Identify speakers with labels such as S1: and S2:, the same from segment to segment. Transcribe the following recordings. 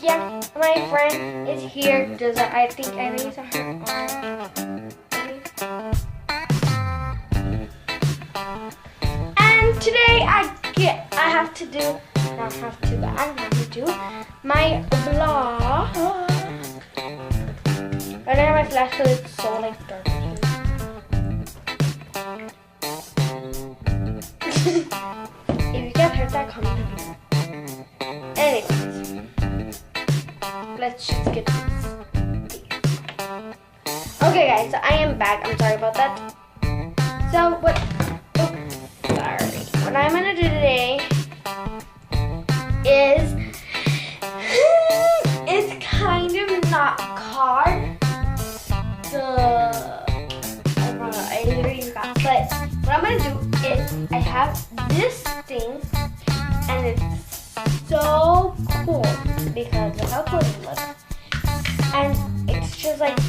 S1: yeah, my friend is here. I think I need to her arm. And today I'm going to do my vlog. I don't have my flash because it's so like dark. If you can't hear that, comment below. Anyways, let's just get this. Okay guys, so I am back. I'm sorry about that. So what I'm gonna do today is it's kind of not hard. I literally forgot. But what I'm gonna do is I have this thing and it's so cool because look how cool it looks. And it's just like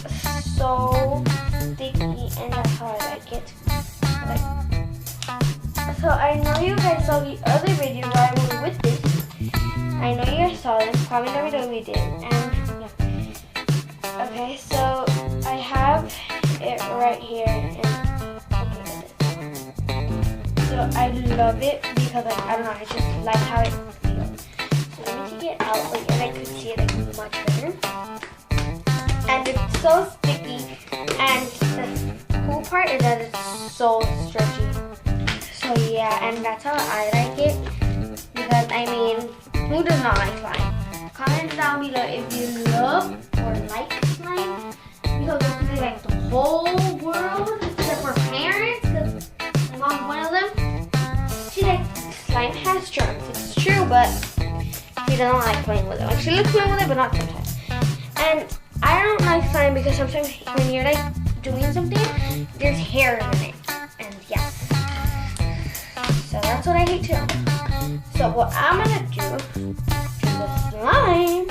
S1: so sticky and that's how I like it. So I know you guys saw the other video where I went with this. I know you guys saw them. Comment down below we did. And yeah. Okay, so I have it right here. And so I love it because like, I don't know, I just like how it feels. So let me take it out like, and I could see it like much better. And it's so sticky. And the cool part is that it's so stretchy. So yeah, and that's how I like it. Because I mean, who does not like slime? Comment down below if you love or like slime. Because it's really like the whole world except for parents. Because my mom's one of them. She like slime has germs. It's true, but she doesn't like playing with it. Like she likes playing with it, but not sometimes. And I don't like slime because sometimes when you're like doing something, there's hair in it. And yeah. So that's what I hate too. So what I'm gonna do to the slime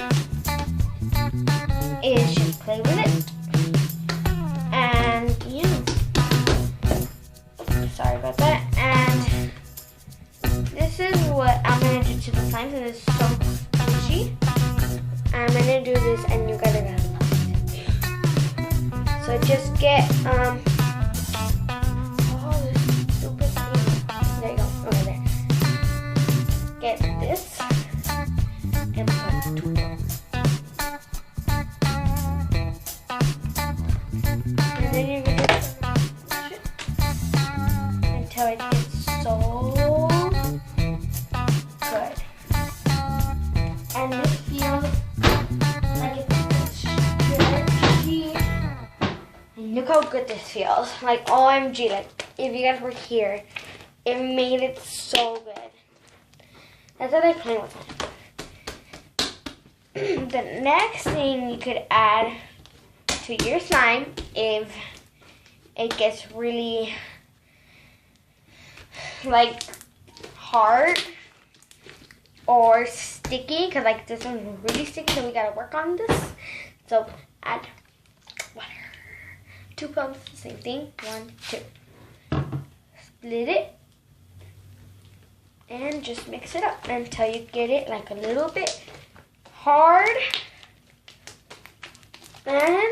S1: is just play with it. And yeah. Oops, sorry about that. And this is what I'm gonna do to the slime. So it's so squishy. I'm gonna do this and you guys are gonna love it. So just get get this and put two pumps. And then you're going to push it until it gets so good. And this feels like it's stretchy. And look how good this feels. Like OMG, like if you guys were here, it made it so good. That's what I play with it. The next thing you could add to your slime if it gets really like hard or sticky, because like this one's really sticky, so we gotta work on this. So add water. 2 pumps, same thing. 1, 2. Split it. And just mix it up until you get it like a little bit hard. And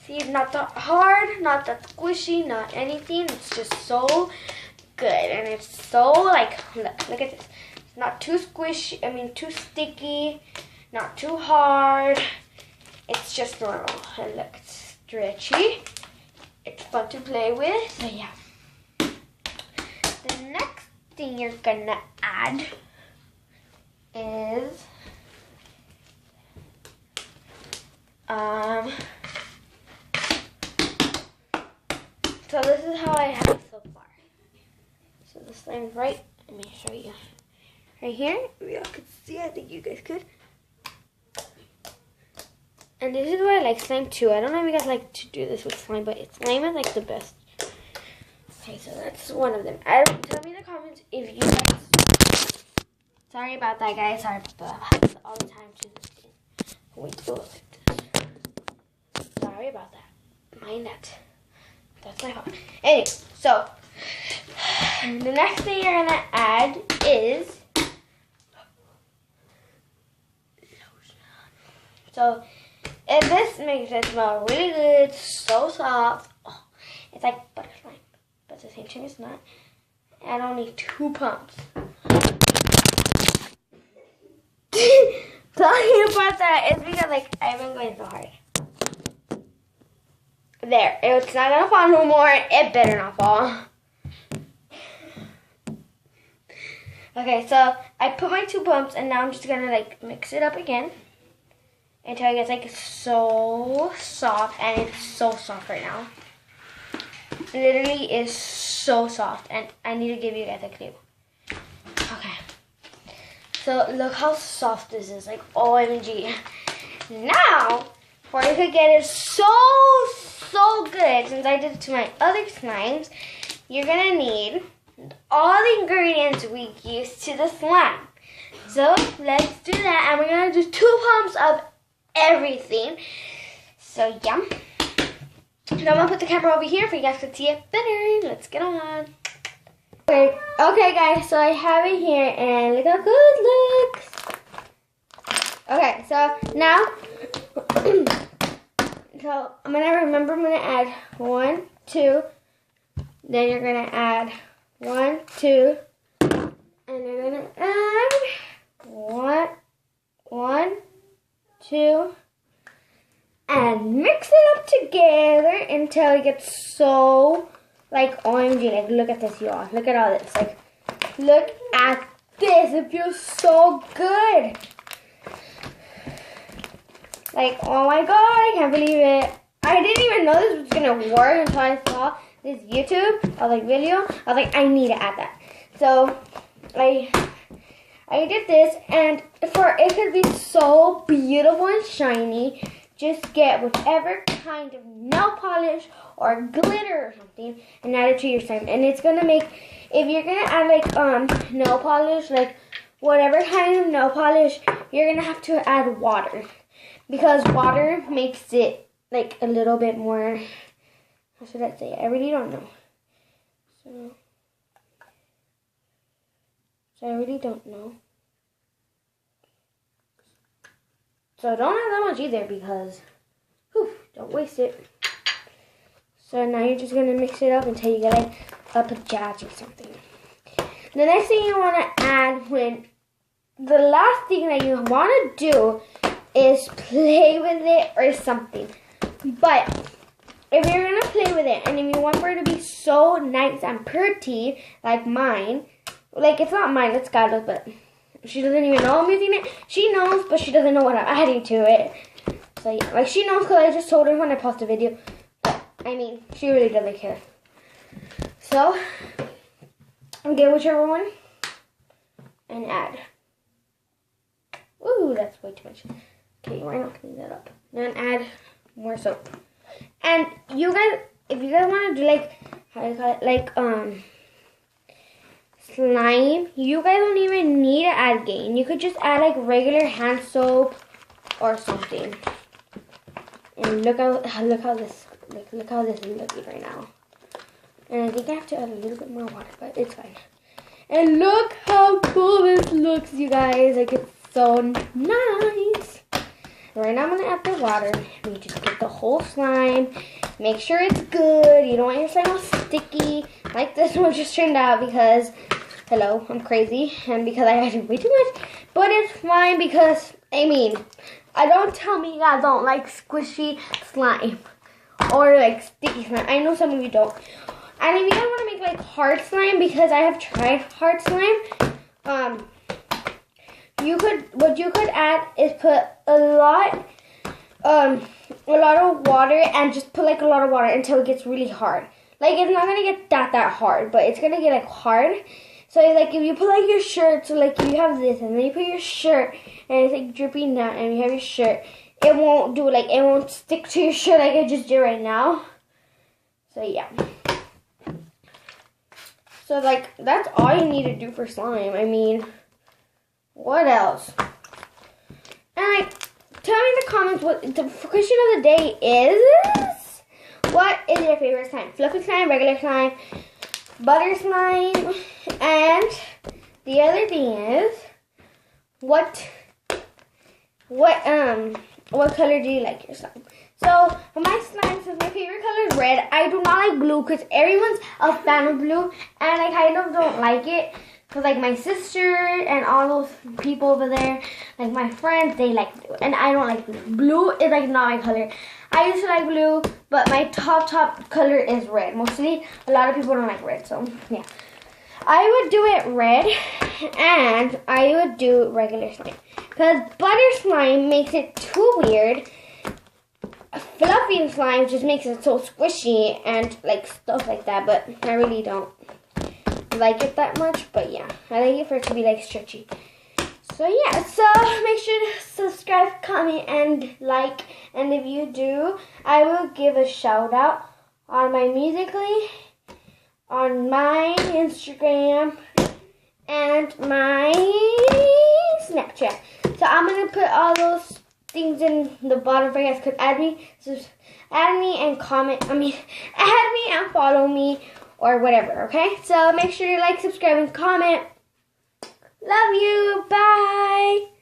S1: see, not that hard, not that squishy, not anything. It's just so good. And it's so like, look at this. It's not too squishy, too sticky, not too hard. It's just normal. And look, it's stretchy. It's fun to play with. So yeah. The next thing you're gonna add is so this is how I have so far. So the slime's right, let me show you right here. If y'all could see, I think you guys could. And this is where I like slime too. I don't know if you guys like to do this with slime, but slime is like the best. Okay, so that's one of them. Tell me in the comments if you guys. Sorry about that, guys. Sorry about that. Happens all the time to this thing. Wait, look at this. Sorry about that. Mind that. That's my fault. Anyway, so the next thing you're gonna add is lotion. So, and this makes it smell really good, so soft. Oh, it's like butter slime, but at the same time it's not. And only 2 pumps. Talking about that is because like I've been going so hard. There, it's not gonna fall no more. It better not fall. Okay, so I put my 2 pumps and now I'm just gonna like mix it up again until it gets like so soft, and it's so soft right now. Literally is so soft, and I need to give you guys a clue. Okay. So look how soft this is, like OMG. Now, for you to get it so good, since I did it to my other slimes, you're gonna need all the ingredients we used to the slime. So let's do that, and we're gonna do 2 pumps of everything. So yeah. So I'm gonna put the camera over here for you guys to see it better. Let's get on. Okay guys, so I have it here and look how good it looks. Okay, so now so I'm gonna add 1, 2, then you're gonna add 1, 2, and you're gonna add 1, 2, and mix it up together until it gets so like OMG. Like look at this, y'all. Look at all this. Like look at this. It feels so good. Like oh my god, I can't believe it. I didn't even know this was gonna work until I saw this YouTube video. I was like, I need to add that. So I did this, and for it could be so beautiful and shiny, just get whichever kind of nail polish or glitter or something and add it to your slime. And it's gonna make, if you're gonna add like nail polish, like whatever kind of nail polish, you're gonna have to add water, because water makes it like a little bit more, how should I say it? I really don't know. So I really don't know. So don't add that much either, because don't waste it. So now you're just gonna mix it up until you get like a pajaj or something. The next thing you wanna add, the last thing that you wanna do is play with it or something. But if you're gonna play with it, and if you want for it to be so nice and pretty, like mine, like it's not mine, it's Skylar's, but she doesn't even know I'm using it. She knows, but she doesn't know what I'm adding to it. So yeah, like she knows because I just told her when I post a video. But I mean, she really doesn't care. So I'm get whichever one and add. Ooh, that's way too much. Okay, why not clean that up? Then add more soap. And you guys, if you guys want to do like, how do you call it, like slime, you guys don't even need to add Gain. You could just add like regular hand soap or something. And look how this is looking right now. And I think I have to add a little bit more water, but it's fine. And look how cool this looks, you guys. Like it's so nice. Right now I'm gonna add the water. You just get the whole slime. Make sure it's good. You don't want your slime all sticky like this one just turned out, because hello, I'm crazy, and because I added way too much. But it's fine, because I mean, don't tell me you guys don't like squishy slime or like sticky slime. I know some of you don't. And if you guys want to make like hard slime, because I have tried hard slime, what you could add is put a lot of water, and just put like a lot of water until it gets really hard. Like it's not gonna get that hard, but it's gonna get like hard. So like if you put like your shirt, so like you have this, and then you put your shirt, and it's like dripping down, and you have your shirt, it won't stick to your shirt like I just did right now. So yeah. So like that's all you need to do for slime. I mean, what else? And like, tell me in the comments what the question of the day is. What is your favorite slime? Fluffy slime, regular slime, butter slime, and the other thing is, what what color do you like your slime? So for my slime, since my favorite color is red, I do not like blue because everyone's a fan of blue, and I kind of don't like it because like my sister and all those people over there, like my friends, they like blue, and I don't like blue. Blue is like not my color. I used to like blue, but my top color is red. Mostly, a lot of people don't like red, so yeah. I would do it red, and I would do regular slime because butter slime makes it too weird. Fluffy slime just makes it so squishy and like stuff like that, but I really don't like it that much. But yeah, I like it for it to be like stretchy. So yeah, so make sure to subscribe, comment, and like. And if you do, I will give a shout out on my Musical.ly, on my Instagram, and my Snapchat. So I'm gonna put all those things in the bottom for you guys. Could add me and comment. Add me and follow me or whatever. Okay. So make sure to like, subscribe, and comment. Love you. Bye.